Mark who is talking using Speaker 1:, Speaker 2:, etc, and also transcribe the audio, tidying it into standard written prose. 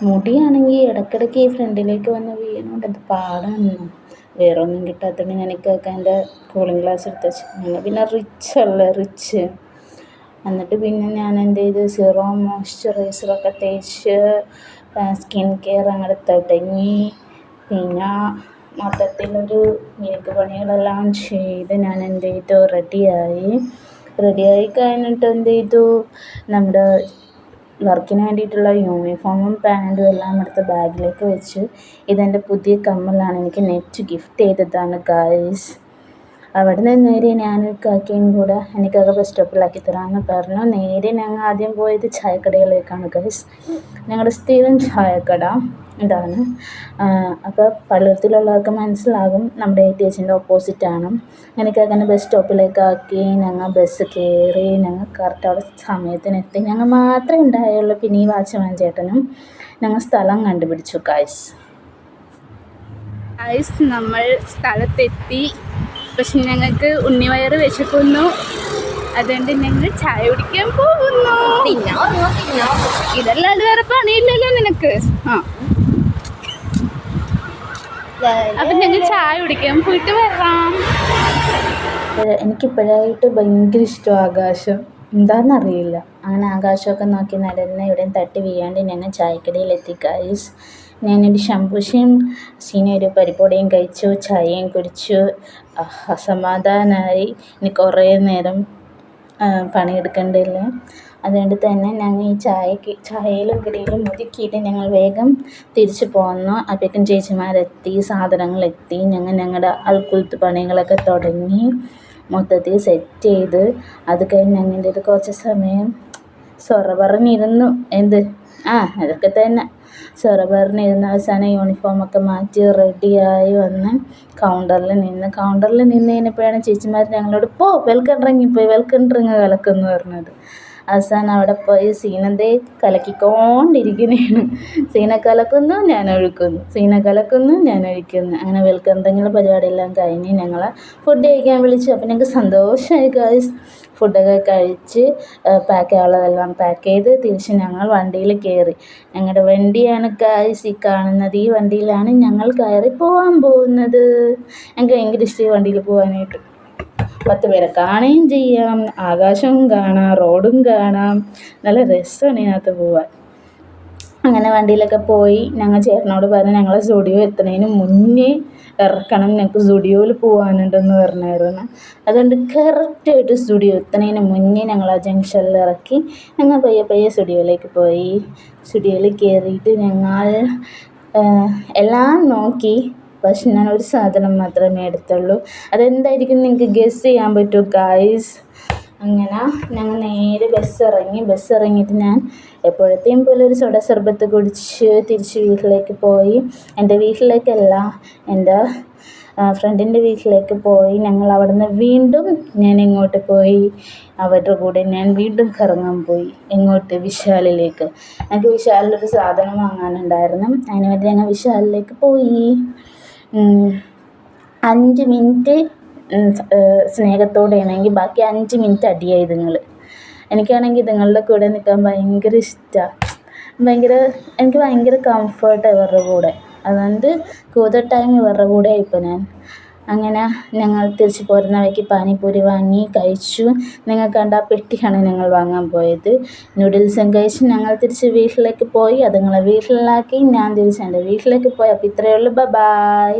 Speaker 1: മുടിയാണെങ്കിൽ ഇടയ്ക്കിടയ്ക്ക് ഈ ഫ്രണ്ടിലേക്ക് വന്ന് വീണുകൊണ്ട് എന്ത് പാടാണ്. വേറെ ഒന്നും കിട്ടാത്തതുകൊണ്ട് ഞാൻ ഇക്കാക്കാൻ്റെ കൂളിംഗ് ഗ്ലാസ് എടുത്ത് വെച്ചു. ഞങ്ങൾ പിന്നെ റിച്ച്. എന്നിട്ട് പിന്നെ ഞാൻ എന്ത് ചെയ്തു, സിറം മോയ്സ്ചറൈസറൊക്കെ തേച്ച് സ്കിൻ കെയർ അങ്ങോട്ട് തുടങ്ങി. പിന്നെ മൊത്തത്തിലൊരു മിനുക്ക് പണികളെല്ലാം ചെയ്ത് ഞാൻ എന്ത് ചെയ്തു, റെഡിയായി കഴിഞ്ഞിട്ട് എന്ത് ചെയ്തു, നമ്മുടെ വർക്കിന് വേണ്ടിയിട്ടുള്ള യൂണിഫോമും പാൻറ്റും എല്ലാം എടുത്ത് ബാഗിലേക്ക് വെച്ചു. ഇതെൻ്റെ പുതിയ കമ്മലാണ്, എനിക്ക് നെറ്റ് ഗിഫ്റ്റ് ചെയ്തതാണ് ഗൈസ്. അവിടെ നിന്ന് നേരെ ഞാനും ഇക്കാക്കയും കൂടെ എനിക്കൊക്കെ ബസ് സ്റ്റോപ്പിലാക്കി തരാമെന്ന് പറഞ്ഞു. നേരെ ഞങ്ങൾ ആദ്യം പോയത് ചായക്കടയിലേക്കാണ് ഗൈസ്. ഞങ്ങളുടെ സ്ഥിരം ചായക്കട ഇതാണ്. അപ്പോൾ പള്ളിയത്തിലുള്ളവർക്ക് മനസ്സിലാകും, നമ്മുടെ ATHൻ്റെ ഓപ്പോസിറ്റാണ്. എനിക്കങ്ങനെ ബസ് സ്റ്റോപ്പിലേക്കാക്കി. ഞങ്ങൾ ബസ് കയറി. ഞങ്ങൾ കറക്റ്റ് അവിടെ സമയത്തിനെത്തി. ഞങ്ങൾ മാത്രമേ ഉണ്ടായുള്ളൂ, പിന്നെ ഈ വാച്ച്മാൻ ചേട്ടനും. ഞങ്ങൾ സ്ഥലം കണ്ടുപിടിച്ചു ഗൈസ്. നമ്മൾ സ്ഥലത്തെത്തി. പക്ഷെ ഞങ്ങൾക്ക് ഉണ്ണിവയറ് വിശക്കുന്നു. അതുകൊണ്ട് ഞങ്ങൾ ചായ കുടിക്കാൻ പോകുന്നു. ഇതല്ലാണ്ട് വേറെ പണിയില്ലല്ലോ നിനക്ക്. അപ്പം ഞങ്ങൾ ചായ കുടിക്കാൻ പോയിട്ട് വരാം. എനിക്കിപ്പോഴായിട്ട് ഭയങ്കര ഇഷ്ടം ആകാശം, എന്താണെന്നറിയില്ല. അങ്ങനെ ആകാശമൊക്കെ നോക്കി നടന്ന് എവിടെയും തട്ടി വീഴാണ്ട് ഞങ്ങൾ ചായക്കടയിലെത്തി ഗൈസ്. ഞാനൊരു ശംഭൂഷയും സീനൊരു പരിപ്പോടിയും കഴിച്ചു, ചായയും കുടിച്ചു. അസമാധാനമായി. ഇനി കുറേ നേരം പണിയെടുക്കേണ്ടതില്ല. അതുകൊണ്ട് തന്നെ ഞങ്ങൾ ഈ ചായയിലും കടിയിലും ഒതുക്കിയിട്ട് ഞങ്ങൾ വേഗം തിരിച്ചു പോന്നു. അപ്പോഴേക്കും ചേച്ചിമാരെത്തി, സാധനങ്ങളെത്തി. ഞങ്ങളുടെ അൽക്കുലത്ത് പണികളൊക്കെ തുടങ്ങി. മൊത്തത്തിൽ സെറ്റ് ചെയ്ത് അത് കഴിഞ്ഞ് ഞങ്ങളുടെ ഇത് കുറച്ച് സമയം സൊറ പറഞ്ഞിരുന്നു. അതൊക്കെ തന്നെ സൊറ പറഞ്ഞിരുന്ന അവസാനം യൂണിഫോമൊക്കെ മാറ്റി റെഡിയായി വന്ന് കൗണ്ടറിൽ നിന്ന് കഴിഞ്ഞപ്പോഴാണ് ചേച്ചിമാർ ഞങ്ങളോട് വെൽക്കം ഡ്രിങ്ക് കലക്കുമെന്ന് പറഞ്ഞത്. അവസാനം അവിടെ പോയി സീനന്തേ കലക്കിക്കൊണ്ടിരിക്കുന്നതാണ്. സീന കലക്കുന്നു, ഞാൻ ഒഴിക്കുന്നു. അങ്ങനെ വെൽക്കം ഡ്രിങ്കിൻ്റെ പരിപാടിയെല്ലാം കഴിഞ്ഞ് ഞങ്ങളെ ഫുഡ് കഴിക്കാൻ വിളിച്ചു. അപ്പം ഞങ്ങൾക്ക് സന്തോഷമായി ഗൈസ്. ഫുഡൊക്കെ കഴിച്ച് പാക്ക് ചെയ്യാനുള്ളതെല്ലാം പാക്ക് ചെയ്ത് തിരിച്ച് ഞങ്ങൾ വണ്ടിയിൽ കയറി. ഞങ്ങളുടെ വണ്ടിയാണ് ഗൈസ് ഈ കാണുന്നത്. ഈ വണ്ടിയിലാണ് ഞങ്ങൾ കയറി പോകാൻ പോകുന്നത്. ഞങ്ങൾക്ക് ഭയങ്കര ഇഷ്ടം ഈ വണ്ടിയിൽ പോകാനായിട്ട്. 10 പേരെ കാണുകയും ചെയ്യാം, ആകാശവും കാണാം, റോഡും കാണാം. നല്ല രസമാണ് ഇതിനകത്ത് പോവാൻ. അങ്ങനെ വണ്ടിയിലൊക്കെ പോയി. ഞങ്ങൾ ചേട്ടനോട് പറഞ്ഞ് ഞങ്ങളെ സ്റ്റുഡിയോ എത്തുന്നതിന് മുന്നേ ഇറക്കണം, ഞങ്ങൾക്ക് സ്റ്റുഡിയോയിൽ പോകാനുണ്ടെന്ന് പറഞ്ഞായിരുന്നു. അതുകൊണ്ട് കറക്റ്റായിട്ട് സ്റ്റുഡിയോ എത്തുന്നതിന് മുന്നേ ഞങ്ങൾ ആ ജംഗ്ഷനിൽ ഇറക്കി. ഞങ്ങൾ പയ്യെ സ്റ്റുഡിയോയിലേക്ക് പോയി. സ്റ്റുഡിയോയിൽ കയറിയിട്ട് ഞങ്ങൾ എല്ലാം നോക്കി. പക്ഷെ ഞാൻ ഒരു സാധനം മാത്രമേ എടുത്തുള്ളൂ. അതെന്തായിരിക്കും നിങ്ങൾക്ക് ഗസ് ചെയ്യാൻ പറ്റുമോ ഗൈസ്? അങ്ങനെ ഞങ്ങൾ നേരെ ബസ് ഇറങ്ങിയിട്ട് ഞാൻ എപ്പോഴത്തെയും പോലെ ഒരു സോഡ സർബത്ത് കുടിച്ച് തിരിച്ച് വീട്ടിലേക്ക് പോയി. എൻ്റെ വീട്ടിലേക്കല്ല, എൻ്റെ ഫ്രണ്ടിൻ്റെ വീട്ടിലേക്ക് പോയി. ഞങ്ങൾ അവിടെ നിന്ന് വീണ്ടും ഞാൻ ഇങ്ങോട്ട് പോയി. അവരുടെ കൂടെ ഞാൻ വീണ്ടും കറങ്ങാൻ പോയി. എങ്ങോട്ട്? വിശാലിലേക്ക്. എനിക്ക് വിശാലിലൊരു സാധനം വാങ്ങാനുണ്ടായിരുന്നു. അതിനുവേണ്ടി ഞങ്ങൾ വിശാലിലേക്ക് പോയി. 5 മിനിറ്റ് സ്നേഹത്തോടെയാണെങ്കിൽ ബാക്കി 5 മിനിറ്റ് അടിയായി ഇതുങ്ങൾ. എനിക്കാണെങ്കിൽ ഇതുങ്ങളുടെ കൂടെ നിൽക്കാൻ ഭയങ്കര ഇഷ്ടമാണ്. എനിക്ക് ഭയങ്കര കംഫർട്ടാണ് ഇവരുടെ കൂടെ. അതുകൊണ്ട് കൂടുതൽ ടൈം ഇവരുടെ കൂടെ ഇപ്പോൾ ഞാൻ. അങ്ങനെ ഞങ്ങൾ തിരിച്ച് പോരുന്ന വഴിക്ക് പാനിപ്പൂരി വാങ്ങി കഴിച്ചു. നിങ്ങൾ കണ്ട ആ പെട്ടിയാണ് ഞങ്ങൾ വാങ്ങാൻ പോയത്. നൂഡിൽസും കഴിച്ച് ഞങ്ങൾ തിരിച്ച് വീട്ടിലേക്ക് പോയി. അതുങ്ങളെ വീട്ടിലാക്കി ഞാൻ തിരിച്ച് എൻ്റെ വീട്ടിലേക്ക് പോയി. അപ്പോൾ ഇത്രയേ ഉള്ളൂ. ബൈ.